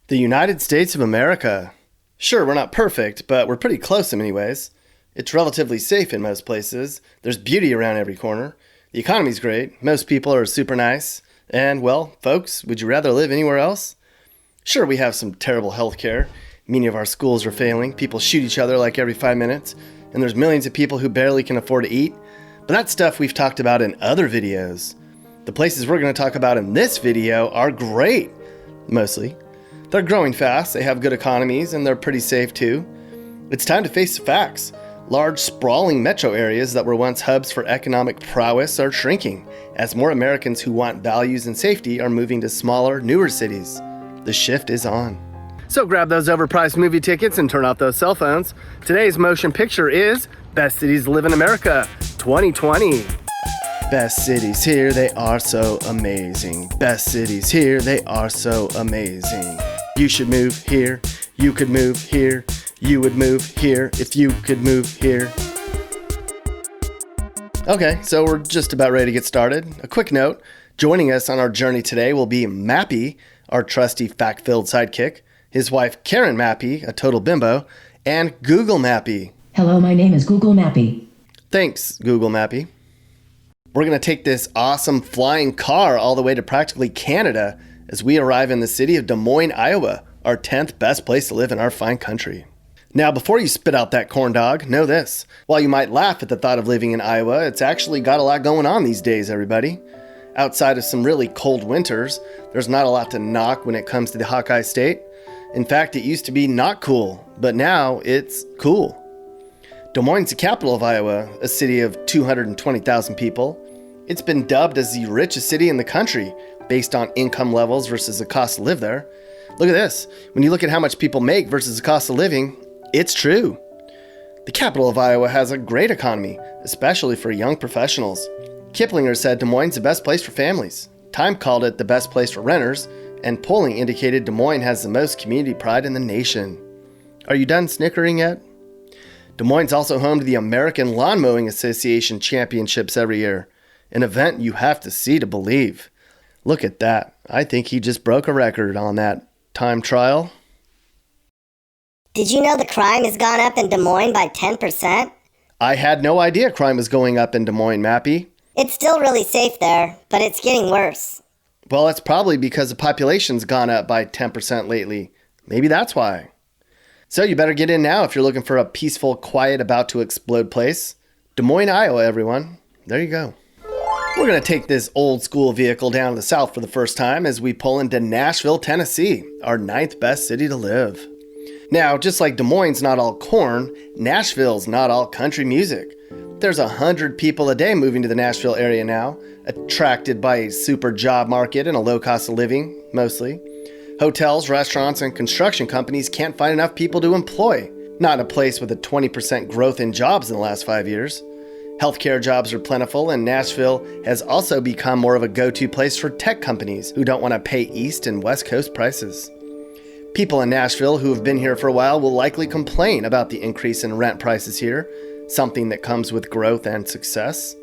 The United States of America. Sure, we're not perfect, but we're pretty close in many ways. It's relatively safe in most places. There's beauty around every corner. The economy's great. Most people are super nice. And, well, folks, would you rather live anywhere else? Sure, we have some terrible health care. Many of our schools are failing. People shoot each other like every 5 minutes. And there's millions of people who barely can afford to eat. But that's stuff we've talked about in other videos. The places we're going to talk about in this video are great. Mostly. They're growing fast, they have good economies, and they're pretty safe too. It's time to face the facts. Large, sprawling metro areas that were once hubs for economic prowess are shrinking, as more Americans who want values and safety are moving to smaller, newer cities. The shift is on. So grab those overpriced movie tickets and turn off those cell phones. Today's motion picture is Best Cities to Live in America 2020. Best cities here, they are so amazing. Best cities here, they are so amazing. You should move here, you could move here, you would move here if you could move here. Okay, so we're just about ready to get started. A quick note, joining us on our journey today will be Mappy, our trusty fact-filled sidekick, his wife Karen Mappy, a total bimbo, and Google Mappy. Hello, my name is Google Mappy. Thanks, Google Mappy. We're going to take this awesome flying car all the way to practically Canada as we arrive in the city of Des Moines, Iowa, our 10th best place to live in our fine country. Now, before you spit out that corn dog, know this. While you might laugh at the thought of living in Iowa, it's actually got a lot going on these days, everybody. Outside of some really cold winters, there's not a lot to knock when it comes to the Hawkeye State. In fact, it used to be not cool, but now it's cool. Des Moines is the capital of Iowa, a city of 220,000 people. It's been dubbed as the richest city in the country, based on income levels versus the cost to live there. Look at this. When you look at how much people make versus the cost of living, it's true. The capital of Iowa has a great economy, especially for young professionals. Kiplinger said Des Moines is the best place for families. Time called it the best place for renters, and polling indicated Des Moines has the most community pride in the nation. Are you done snickering yet? Des Moines is also home to the American Lawn Mowing Association Championships every year, an event you have to see to believe. Look at that. I think he just broke a record on that time trial. Did you know the crime has gone up in Des Moines by 10%? I had no idea crime was going up in Des Moines, Mappy. It's still really safe there, but it's getting worse. Well, that's probably because the population's gone up by 10% lately. Maybe that's why. So you better get in now if you're looking for a peaceful, quiet, about to explode place. Des Moines, Iowa, everyone. There you go. We're going to take this old school vehicle down to the south for the first time as we pull into Nashville, Tennessee, our 9th best city to live. Now, just like Des Moines' not all corn, Nashville's not all country music. There's 100 people a day moving to the Nashville area now, attracted by a super job market and a low cost of living, mostly. Hotels, restaurants, and construction companies can't find enough people to employ. Not in a place with a 20% growth in jobs in the last 5 years. Healthcare jobs are plentiful, and Nashville has also become more of a go-to place for tech companies who don't want to pay East and West Coast prices. People in Nashville who have been here for a while will likely complain about the increase in rent prices here, something that comes with growth and success.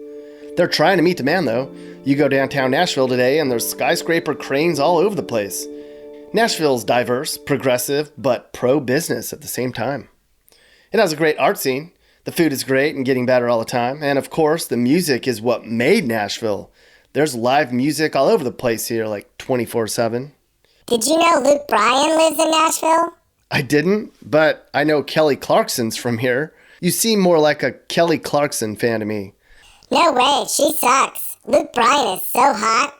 They're trying to meet demand though. You go downtown Nashville today and there's skyscraper cranes all over the place. Nashville's diverse, progressive, but pro-business at the same time. It has a great art scene. The food is great and getting better all the time. And of course, the music is what made Nashville. There's live music all over the place here, like 24/7. Did you know Luke Bryan lives in Nashville? I didn't, but I know Kelly Clarkson's from here. You seem more like a Kelly Clarkson fan to me. No way, she sucks. Luke Bryan is so hot.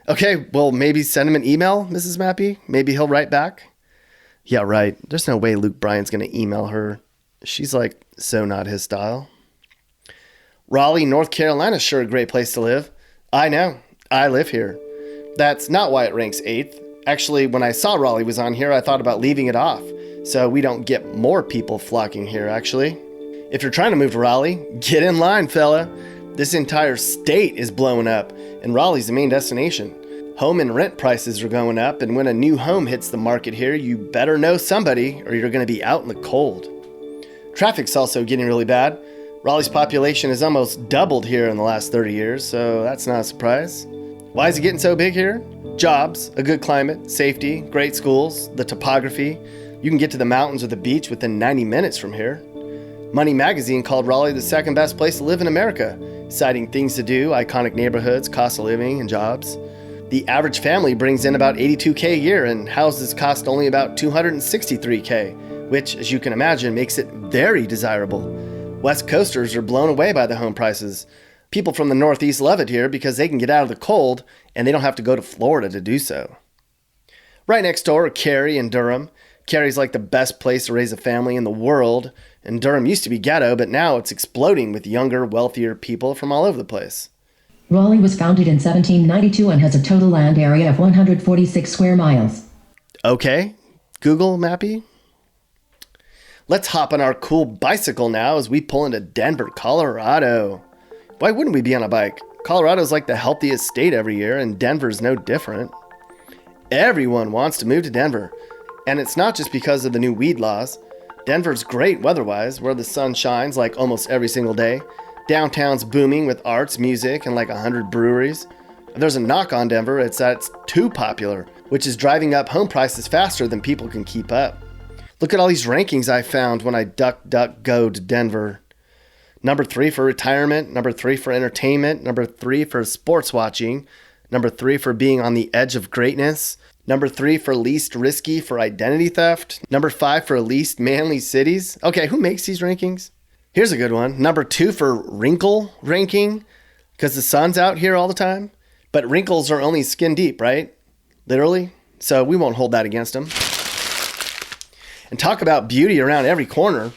Okay, well, maybe send him an email, Mrs. Mappy. Maybe he'll write back. Yeah, right. There's no way Luke Bryan's going to email her. She's like so not his style. Raleigh, North Carolina's sure a great place to live. I know. I live here. That's not why it ranks 8th. Actually, when I saw Raleigh was on here, I thought about leaving it off, so we don't get more people flocking here, actually. If you're trying to move to Raleigh, get in line, fella. This entire state is blowing up, and Raleigh's the main destination. Home and rent prices are going up, and when a new home hits the market here, you better know somebody, or you're going to be out in the cold. Traffic's also getting really bad. Raleigh's population has almost doubled here in the last 30 years, so that's not a surprise. Why is it getting so big here? Jobs, a good climate, safety, great schools, the topography. You can get to the mountains or the beach within 90 minutes from here. Money magazine called Raleigh the second best place to live in America, citing things to do, iconic neighborhoods, cost of living, and jobs. The average family brings in about $82K a year, and houses cost only about $263K, which, as you can imagine, makes it very desirable. West Coasters are blown away by the home prices. People from the Northeast love it here because they can get out of the cold and they don't have to go to Florida to do so. Right next door are Cary and Durham. Cary's like the best place to raise a family in the world, and Durham used to be ghetto, but now it's exploding with younger, wealthier people from all over the place. Raleigh was founded in 1792 and has a total land area of 146 square miles. Okay, Google Mappy. Let's hop on our cool bicycle now as we pull into Denver, Colorado. Why wouldn't we be on a bike? Colorado's like the healthiest state every year, and Denver's no different. Everyone wants to move to Denver, and it's not just because of the new weed laws. Denver's great weather-wise, where the sun shines like almost every single day. Downtown's booming with arts, music, and like 100 breweries. If there's a knock on Denver, it's that it's too popular, which is driving up home prices faster than people can keep up. Look at all these rankings I found when I go to Denver. Number 3 for retirement, number 3 for entertainment, number 3 for sports watching, number 3 for being on the edge of greatness, number 3 for least risky for identity theft, number 5 for least manly cities. Okay, who makes these rankings? Here's a good one. Number 2 for wrinkle ranking, because the sun's out here all the time. But wrinkles are only skin deep, right? Literally. So we won't hold that against them. And talk about beauty around every corner.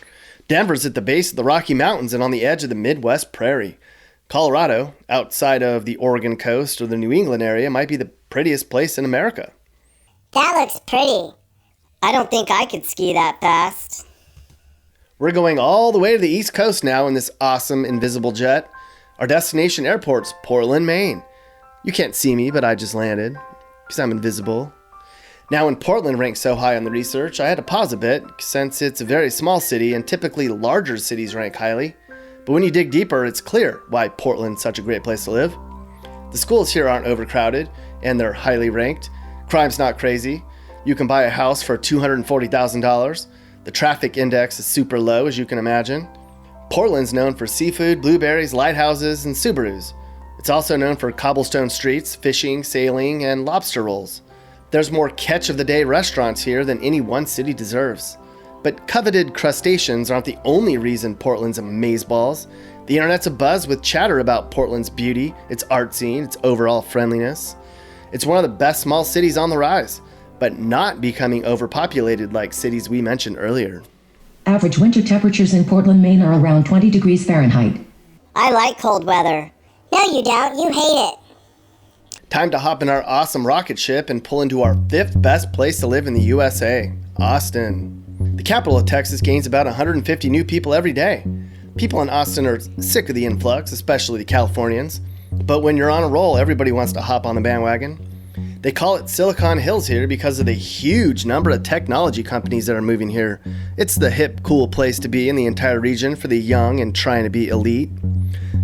Denver's at the base of the Rocky Mountains and on the edge of the Midwest prairie. Colorado, outside of the Oregon coast or the New England area, might be the prettiest place in America. That looks pretty. I don't think I could ski that fast. We're going all the way to the East Coast now in this awesome invisible jet. Our destination airport's Portland, Maine. You can't see me, but I just landed because I'm invisible. Now, when Portland ranks so high on the research, I had to pause a bit since it's a very small city and typically larger cities rank highly. But when you dig deeper, it's clear why Portland's such a great place to live. The schools here aren't overcrowded and they're highly ranked. Crime's not crazy. You can buy a house for $240,000. The traffic index is super low, as you can imagine. Portland's known for seafood, blueberries, lighthouses, and Subarus. It's also known for cobblestone streets, fishing, sailing, and lobster rolls. There's more catch-of-the-day restaurants here than any one city deserves. But coveted crustaceans aren't the only reason Portland's amazeballs. The internet's abuzz with chatter about Portland's beauty, its art scene, its overall friendliness. It's one of the best small cities on the rise, but not becoming overpopulated like cities we mentioned earlier. Average winter temperatures in Portland, Maine are around 20 degrees Fahrenheit. I like cold weather. No, you don't. You hate it. Time to hop in our awesome rocket ship and pull into our 5th best place to live in the USA, Austin. The capital of Texas gains about 150 new people every day. People in Austin are sick of the influx, especially the Californians. But when you're on a roll, everybody wants to hop on the bandwagon. They call it Silicon Hills here because of the huge number of technology companies that are moving here. It's the hip, cool place to be in the entire region for the young and trying to be elite.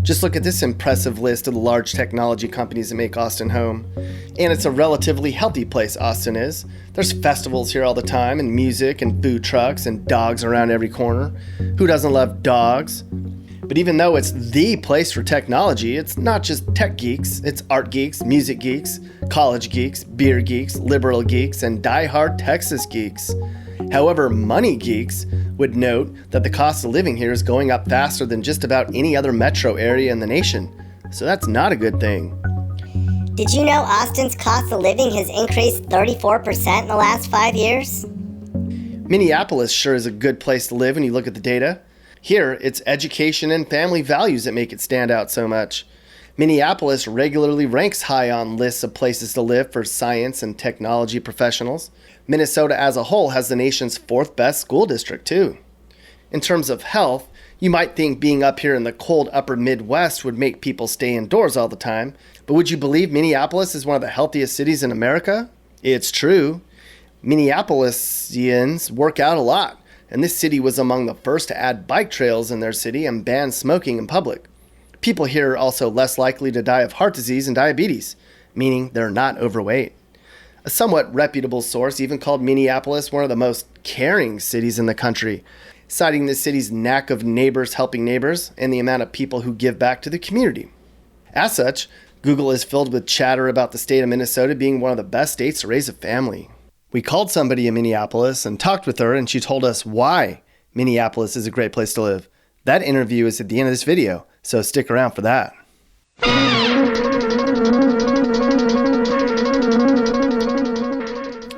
Just look at this impressive list of the large technology companies that make Austin home. And it's a relatively healthy place, Austin is. There's festivals here all the time, and music, and food trucks, and dogs around every corner. Who doesn't love dogs? But even though it's the place for technology, it's not just tech geeks, it's art geeks, music geeks, college geeks, beer geeks, liberal geeks, and die-hard Texas geeks. However, money geeks would note that the cost of living here is going up faster than just about any other metro area in the nation. So that's not a good thing. Did you know Austin's cost of living has increased 34% in the last 5 years? Minneapolis sure is a good place to live when you look at the data. Here, it's education and family values that make it stand out so much. Minneapolis regularly ranks high on lists of places to live for science and technology professionals. Minnesota as a whole has the nation's 4th best school district, too. In terms of health, you might think being up here in the cold upper Midwest would make people stay indoors all the time, but would you believe Minneapolis is one of the healthiest cities in America? It's true. Minneapolisians work out a lot, and this city was among the first to add bike trails in their city and ban smoking in public. People here are also less likely to die of heart disease and diabetes, meaning they're not overweight. A somewhat reputable source even called Minneapolis one of the most caring cities in the country, citing the city's knack of neighbors helping neighbors and the amount of people who give back to the community. As such, Google is filled with chatter about the state of Minnesota being one of the best states to raise a family. We called somebody in Minneapolis and talked with her, and she told us why Minneapolis is a great place to live. That interview is at the end of this video, so stick around for that.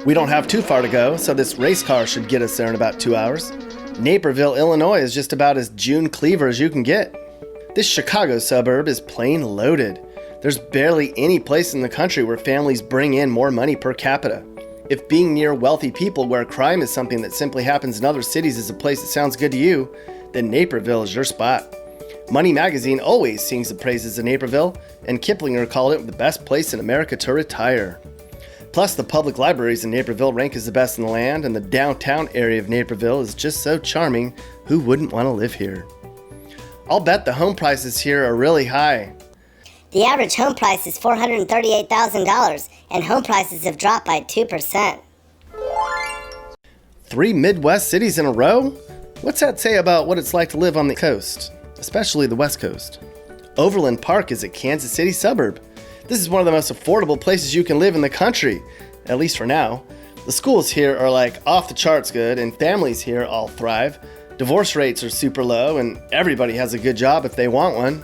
We don't have too far to go, so this race car should get us there in about 2 hours. Naperville, Illinois is just about as June Cleaver as you can get. This Chicago suburb is plain loaded. There's barely any place in the country where families bring in more money per capita. If being near wealthy people where crime is something that simply happens in other cities is a place that sounds good to you, then Naperville is your spot. Money Magazine always sings the praises of Naperville, and Kiplinger called it the best place in America to retire. Plus, the public libraries in Naperville rank as the best in the land, and the downtown area of Naperville is just so charming, who wouldn't want to live here? I'll bet the home prices here are really high. The average home price is $438,000, and home prices have dropped by 2%. 3 Midwest cities in a row? What's that say about what it's like to live on the coast, especially the West Coast? Overland Park is a Kansas City suburb. This is one of the most affordable places you can live in the country, at least for now. The schools here are like off the charts good, and families here all thrive. Divorce rates are super low, and everybody has a good job if they want one.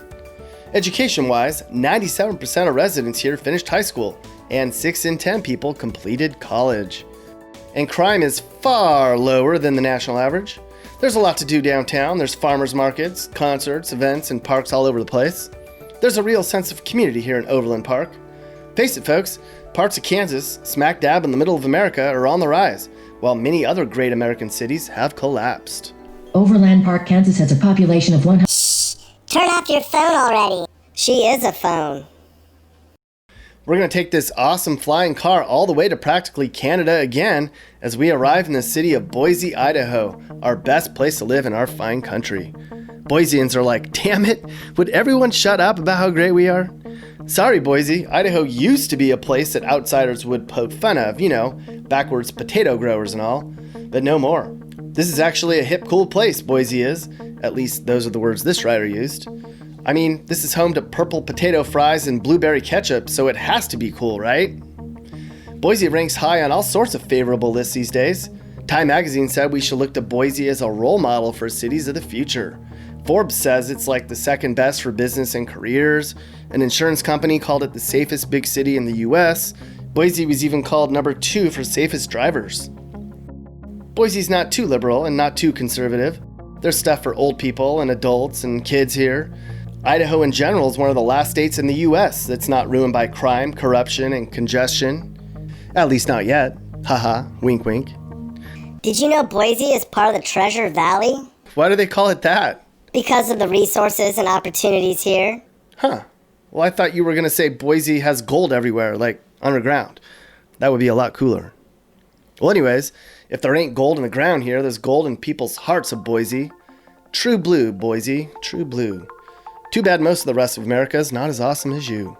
Education-wise, 97% of residents here finished high school, and 6 in 10 people completed college. And crime is far lower than the national average. There's a lot to do downtown. There's farmers markets, concerts, events, and parks all over the place. There's a real sense of community here in Overland Park. Face it, folks, parts of Kansas, smack dab in the middle of America, are on the rise, while many other great American cities have collapsed. Overland Park, Kansas has a population of 100. Turn off your phone already. She is a phone. We're going to take this awesome flying car all the way to practically Canada again as we arrive in the city of Boise, Idaho, our best place to live in our fine country. Boiseans are like, damn it, would everyone shut up about how great we are? Sorry, Boise, Idaho used to be a place that outsiders would poke fun of, you know, backwards potato growers and all, but no more. This is actually a hip, cool place, Boise is. At least those are the words this writer used. I mean, this is home to purple potato fries and blueberry ketchup, so it has to be cool, right? Boise ranks high on all sorts of favorable lists these days. Time magazine said we should look to Boise as a role model for cities of the future. Forbes says it's like the second best for business and careers. An insurance company called it the safest big city in the US. Boise was even called number 2 for safest drivers. Boise's not too liberal and not too conservative. There's stuff for old people and adults and kids here. Idaho in general is one of the last states in the US that's not ruined by crime, corruption, and congestion. At least not yet. Haha, wink wink. Did you know Boise is part of the Treasure Valley? Why do they call it that? Because of the resources and opportunities here. Huh. Well, I thought you were going to say Boise has gold everywhere, like underground. That would be a lot cooler. Well, anyways, if there ain't gold in the ground here, there's gold in people's hearts of Boise. True blue, Boise. True blue. Too bad most of the rest of America is not as awesome as you.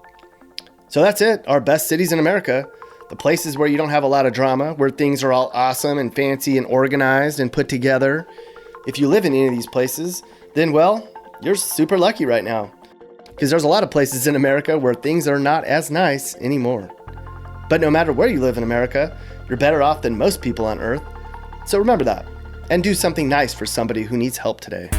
So that's it. Our best cities in America. The places where you don't have a lot of drama, where things are all awesome and fancy and organized and put together. If you live in any of these places, then, well, you're super lucky right now. Because there's a lot of places in America where things are not as nice anymore. But no matter where you live in America, you're better off than most people on Earth. So remember that, and do something nice for somebody who needs help today.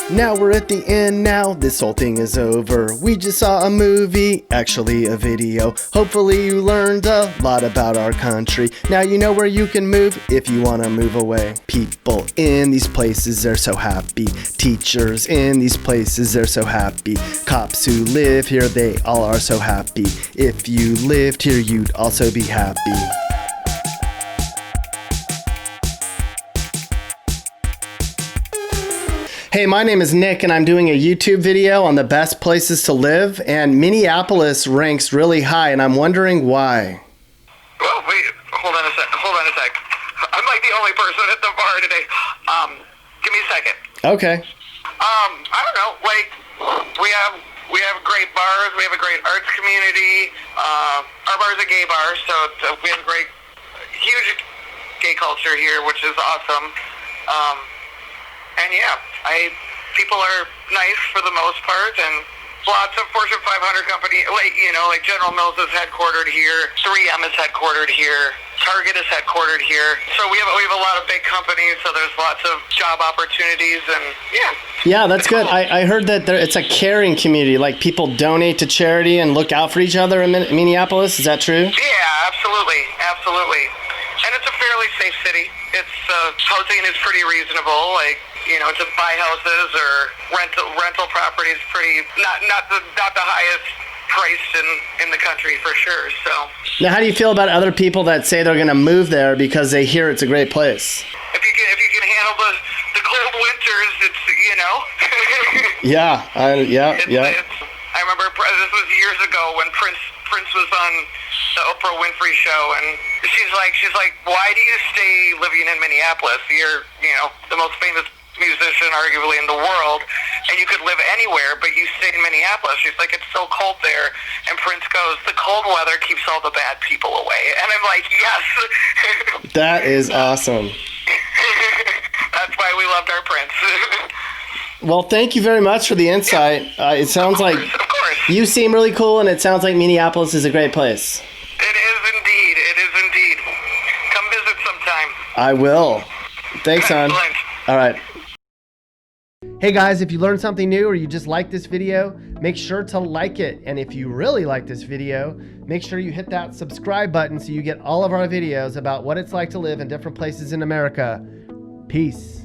Now we're at the end now, this whole thing is over. We just saw a movie, actually a video. Hopefully you learned a lot about our country. Now you know where you can move if you want to move away. People in these places, they're so happy. Teachers in these places, they're so happy. Cops who live here, they all are so happy. If you lived here, you'd also be happy. Hey, my name is Nick, and I'm doing a YouTube video on the best places to live, and Minneapolis ranks really high, and I'm wondering why. Well, wait, hold on a sec. I'm like the only person at the bar today. Give me a second. Okay. I don't know, like, we have We have great bars. We have a great arts community. Our bar is a gay bar, so we have a great, huge gay culture here, which is awesome. And yeah, people are nice for the most part, and lots of Fortune 500 companies, like General Mills is headquartered here, 3M is headquartered here, Target is headquartered here. So we have a lot of big companies, so there's lots of job opportunities, and yeah. Yeah, that's good. Cool. I heard that it's a caring community, like people donate to charity and look out for each other in Minneapolis. Is that true? Yeah, absolutely. And it's a fairly safe city. It's housing is pretty reasonable. To buy houses or rental properties, pretty not the highest priced in the country for sure. So Now, how do you feel about other people that say they're going to move there because they hear it's a great place? if you can handle the cold winters, it's Yeah, I remember this was years ago when Prince was on the Oprah Winfrey show, and she's like, why do you stay living in Minneapolis? You're the most famous musician arguably in the world, and you could live anywhere, but you stay in Minneapolis. She's like, it's so cold there. And Prince goes, the cold weather keeps all the bad people away. And I'm like, yes. That is awesome. That's why we loved our Prince. Well, thank you very much for the insight. It sounds like Of course. you seem really cool, and it sounds like Minneapolis is a great place. It is indeed. Come visit sometime. I will. Thanks, hon. Excellent. All right. Hey guys, if you learned something new or you just like this video, make sure to like it. And if you really like this video, make sure you hit that subscribe button so you get all of our videos about what it's like to live in different places in America. Peace.